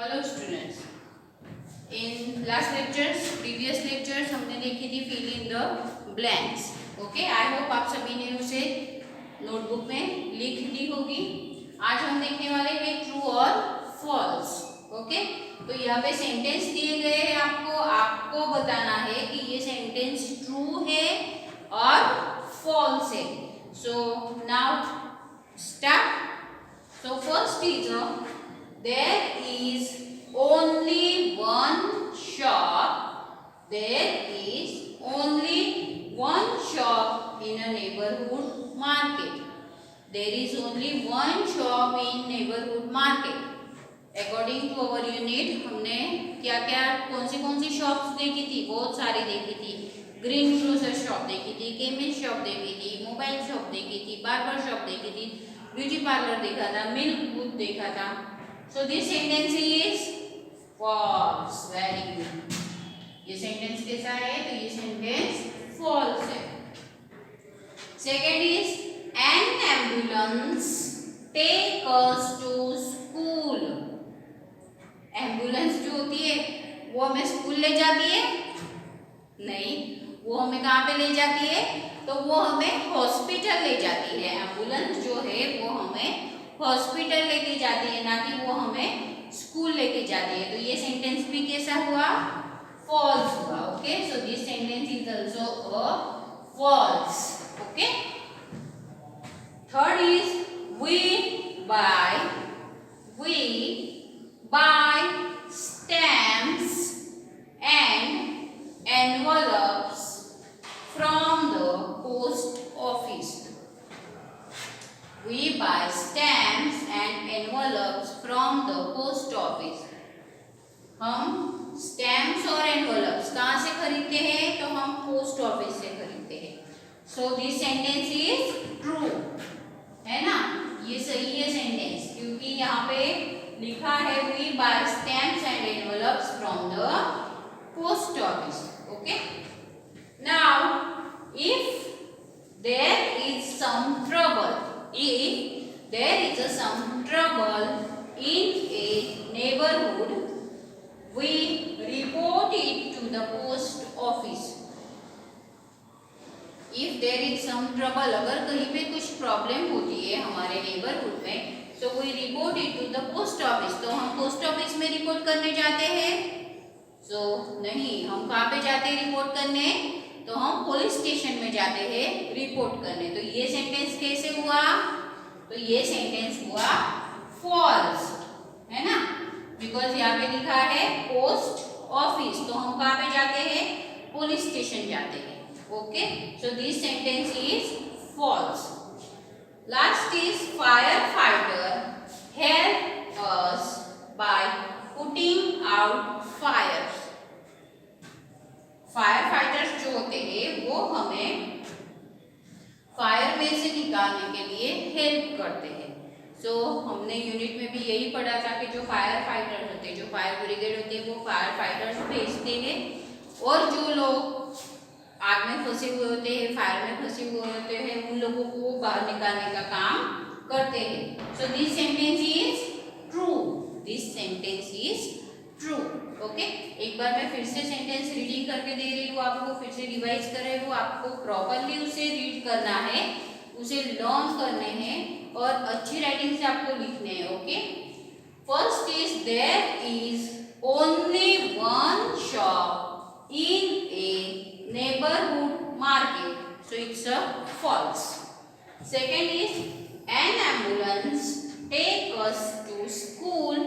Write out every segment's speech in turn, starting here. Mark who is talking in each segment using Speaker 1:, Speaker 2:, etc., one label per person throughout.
Speaker 1: Hello students, in last lectures previous lectures हमने देखी थी fill in the blanks. Okay, I hope आप सभी ने उसे नोटबुक में लिख ली होगी। आज हम देखने वाले हैं ट्रू और फॉल्स। ओके, तो यहाँ पे सेंटेंस दिए गए हैं, आपको बताना है कि ये सेंटेंस ट्रू है और फॉल्स है। So now start. So first is there is only one shop. There is only one shop in a neighborhood market. There is only one shop in neighborhood market. According to our unit, हमने क्या-क्या कौन सी shops देखी थी? बहुत सारी देखी थी। Green grocer shop देखी थी, केमिस्ट शॉप देखी थी, मोबाइल शॉप देखी थी, बार्बर शॉप देखी थी, ब्यूटी पार्लर देखा था, मिल्क बूथ देखा था। So this sentence is false. Very good. ये सेंटेंस कैसा है? तो ये सेंटेंस फॉल्स है। Second is an ambulance take us to school. Ambulance जो होती है वो हमें स्कूल ले जाती है? नहीं, वो हमें कहाँ पे ले जाती है? तो वो हमें हॉस्पिटल ले जाती है। एम्बुलेंस जो है वो हमें हॉस्पिटल लेके जाती है, ना कि वो हमें स्कूल लेके जाती है। तो ये सेंटेंस भी कैसा हुआ? फॉल्स हुआ। Okay, so this sentence is also a false. Okay, third is we buy stamps and envelopes from the post office. We buy stamps and envelopes from the post office. हम stamps और envelopes कहाँ से खरीदते हैं? तो हम post office से खरीदते हैं। सो दिस सेंटेंस इज ट्रू, है ना? ये सही है सेंटेंस, क्योंकि यहाँ पे लिखा है we buy stamps and envelopes from the post office. Okay. Now, if there is some trouble in a neighborhood, we report it to the post office. If there is some trouble, अगर कहीं पे कुछ problem होती है हमारे neighbourhood में, so we report it to the post office. तो हम पोस्ट ऑफिस में रिपोर्ट करने जाते हैं? so नहीं, हम कहाँ पे जाते हैं रिपोर्ट करने? तो हम पुलिस स्टेशन में जाते हैं रिपोर्ट करने। तो ये सेंटेंस कैसे हुआ? तो ये सेंटेंस हुआ फॉल्स, है ना? बिकॉज यहाँ पे लिखा है पोस्ट ऑफिस, तो हम कहाँ पे जाते हैं? पुलिस स्टेशन जाते हैं। Okay, so this sentence is false. Last is firefighter help us by putting out fires. Firefighters जो होते हैं वो हमें फायर में से निकालने के लिए हेल्प करते हैं। सो हमने यूनिट में भी यही पढ़ा था कि जो फायर फाइटर होते हैं, जो फायर ब्रिगेड होते हैं, वो फायर फाइटर्स भेजते हैं, और जो लोग आग में फंसे हुए होते हैं, फायर में फंसे हुए होते हैं, उन लोगों को बाहर निकालने का काम करते हैं। सो this sentence is true. This sentence is true. Okay, एक बार मैं फिर से सेंटेंस रीडिंग करके दे रही हूँ आपको, फिर से रिवाइज कर रही हूँ। आपको प्रॉपरली उसे रीड करना है, उसे लर्न करने हैं, और अच्छी राइटिंग से आपको लिखने हैं। Okay, first is there is only one shop in a neighborhood market, so it's a false. Second is an ambulance take us to school,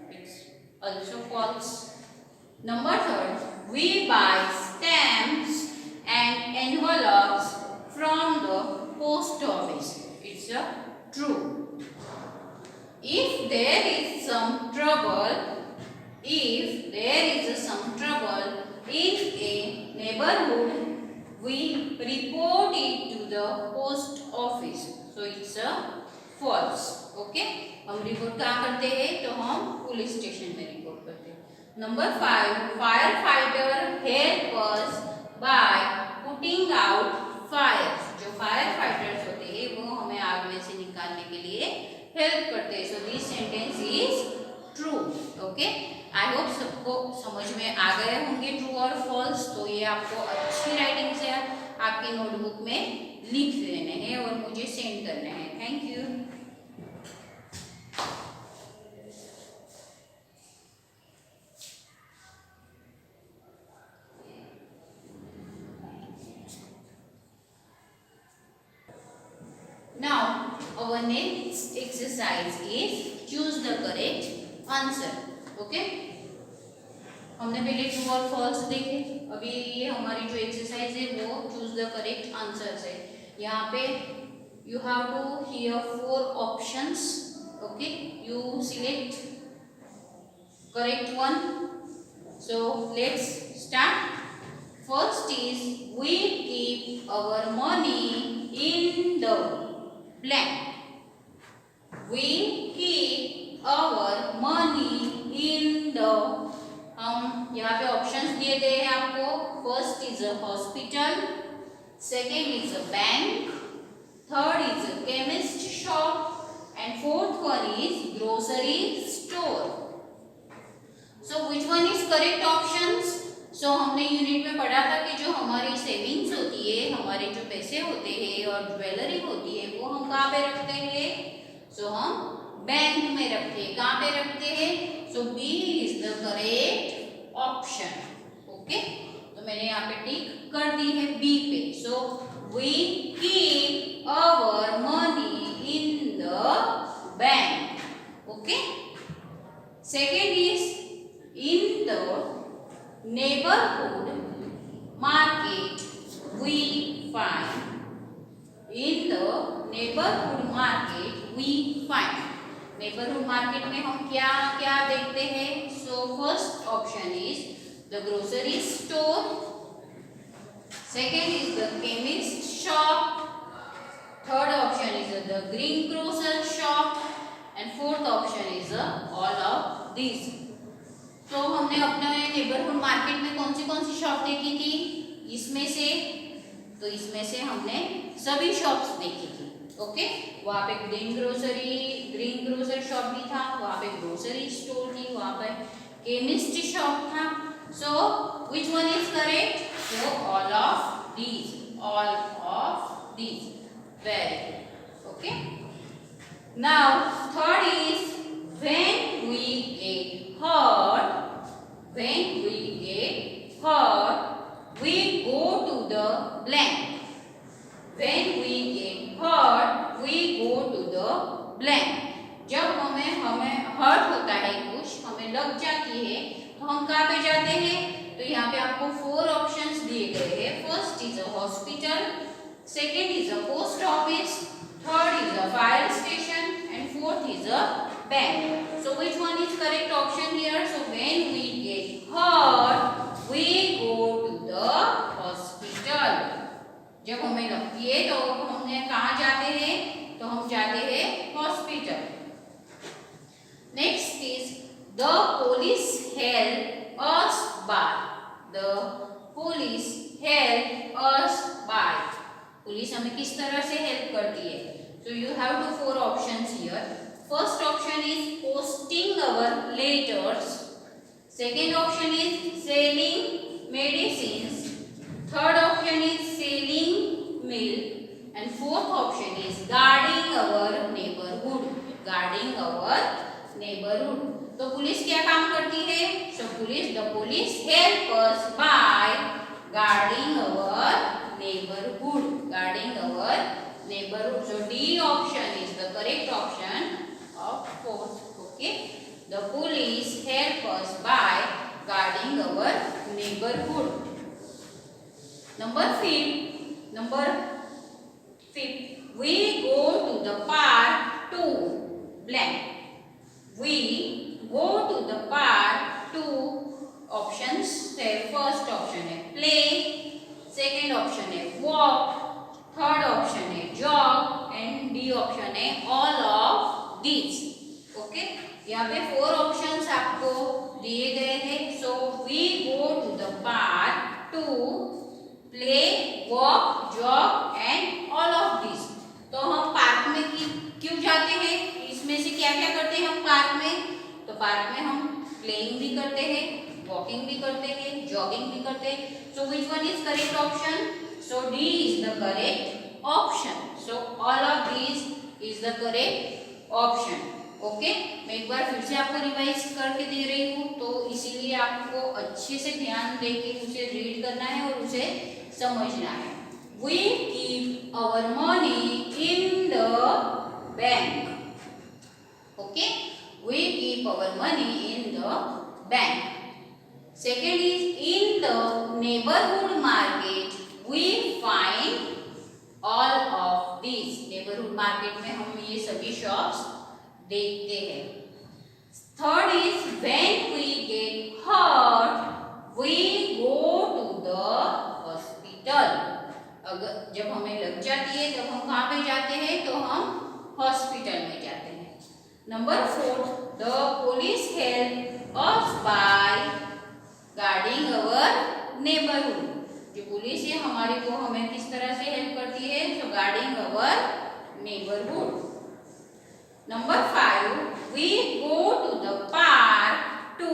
Speaker 1: it's also false. Number third, we buy stamps and envelopes from the post office, it's a true. If there is some trouble in a neighborhood, we report it to the post office, so it's a false. Okay, हम report कहाँ करते हैं? तो हम police station में report करते हैं। Number 5, firefighter help us by putting out fires. जो फायर फाइटर्स होते हैं वो हमें आग में से निकालने के लिए हेल्प करते हैं। सो this sentence is true. Okay, I hope सबको समझ में आ गए होंगे ट्रू और फॉल्स। तो ये आपको अच्छी राइटिंग से आपकी नोटबुक में लिख देने हैं और मुझे सेंड करने हैं। Thank you. Now our next exercise is choose the correct answer. Okay? हमने पहले ट्रू और फॉल्स देखे, अभी ये हमारी जो एक्सरसाइज है वो चूज द करेक्ट आंसर्स है। यहाँ पे you have to here 4 options. Okay, you select correct one. So let's start. First is we keep our money in the blank. We keep our money in the, हम यहाँ पे options दिए गए हैं आपको। First is a hospital, second is a bank, third is a chemist shop and fourth one is grocery store. So which one is correct options? So हमने unit में पढ़ा था कि जो हमारी सेविंग्स होती है, हमारे जो पैसे होते हैं और ज्वेलरी होती है वो हम कहाँ पे रखते हैं? सो हम बैंक में रखते हैं। कहाँ पे रखते हैं? So B is the correct option. Okay, तो मैंने यहाँ पे टिक कर दी है बी पे। So we keep our money in the bank. Okay, second is in the neighborhood market we find. In the neighborhood market we find. neighborhood market में हम क्या क्या देखते हैं? So first option is the grocery store, second is the chemist shop, third option is the greengrocer shop and fourth option is all of these. तो हमने अपने neighbourhood market में कौन सी शॉप देखी थी? इसमें से, तो इसमें से हमने सभी शॉप्स देखी थी। ओके, वहाँ पे ग्रीन ग्रोसर शॉप भी था, वहाँ पे ग्रोसरी स्टोर थी, वहाँ पे केमिस्ट शॉप था। So which one is correct? So all of these, all of these. Very good. Okay, now third is when we get hurt, when we get hurt, we go to the blank. When we get hurt, we go to the blank. जब हमें hurt होता है, कुछ हमें लग जाती है, तो हम कहाँ पे जाते हैं? तो यहाँ पे आपको 4 ऑप्शंस दिए गए हैं। First is a hospital, second is a post office, third is a fire station and fourth is a bank. So which one is correct option here? So when we get hurt, we go to the hospital. जब हमें लगती है तो हमने कहाँ जाते हैं? तो हम जाते हैं hospital. Next is the police help us by. The police help us by. Police हमें किस तरह से हेल्प करती है? So you have the 4 options here. First option is posting our letters, second option is selling medicines, third option is selling milk and fourth option is guarding our neighborhood. Guarding our neighborhood. तो police क्या काम करती है? So the police help us by guarding our neighborhood. Guarding our neighborhood. So D option is the correct option of fourth. Okay, the police help us by guarding our neighborhood. Number 5, we go to the park to blank. We go to the park to, options है, first option है play, second option है walk, third option है jog and D option है all of these. Okay, यहाँ पे 4 options आपको दिए गए हैं। So we go to the park to play, walk, jog and all of this. तो हम पार्क में क्यों जाते हैं? इसमें से क्या क्या करते हैं हम पार्क में? तो पार्क में हम प्लेइंग भी करते हैं, वॉकिंग भी करते हैं, जॉगिंग भी करते हैं. So which one is correct option? So D is the correct option. So all of this is the correct option. Okay, मैं एक बार फिर से आपको रिवाइज करके दे रही हूँ, तो इसीलिए आपको अच्छे से ध्यान देके उसे रीड करना है और उसे समझना है. We keep our money in the bank. Okay, we keep our money in the bank. Second is in the neighborhood market we find all of these. Neighborhood market में हम ये सभी shops देखते हैं. Third is when we get hurt we go to the hospital. अगर जब हमें लग जाती है तब हम कहाँ पे जाते हैं? तो हम हॉस्पिटल में जाते हैं. Number 4, the police help us by guarding our neighbourhood. जो पुलिस है हमारे को हमें किस तरह से हेल्प करती है? तो guarding our neighbourhood. Number 5, we go to the park to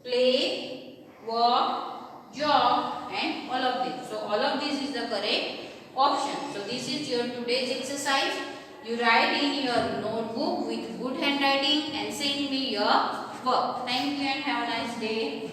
Speaker 1: play, walk, jog and all of this. So all of this is the correct option. So this is your today's exercise. You write in your notebook with good handwriting and send me your work. Thank you and have a nice day.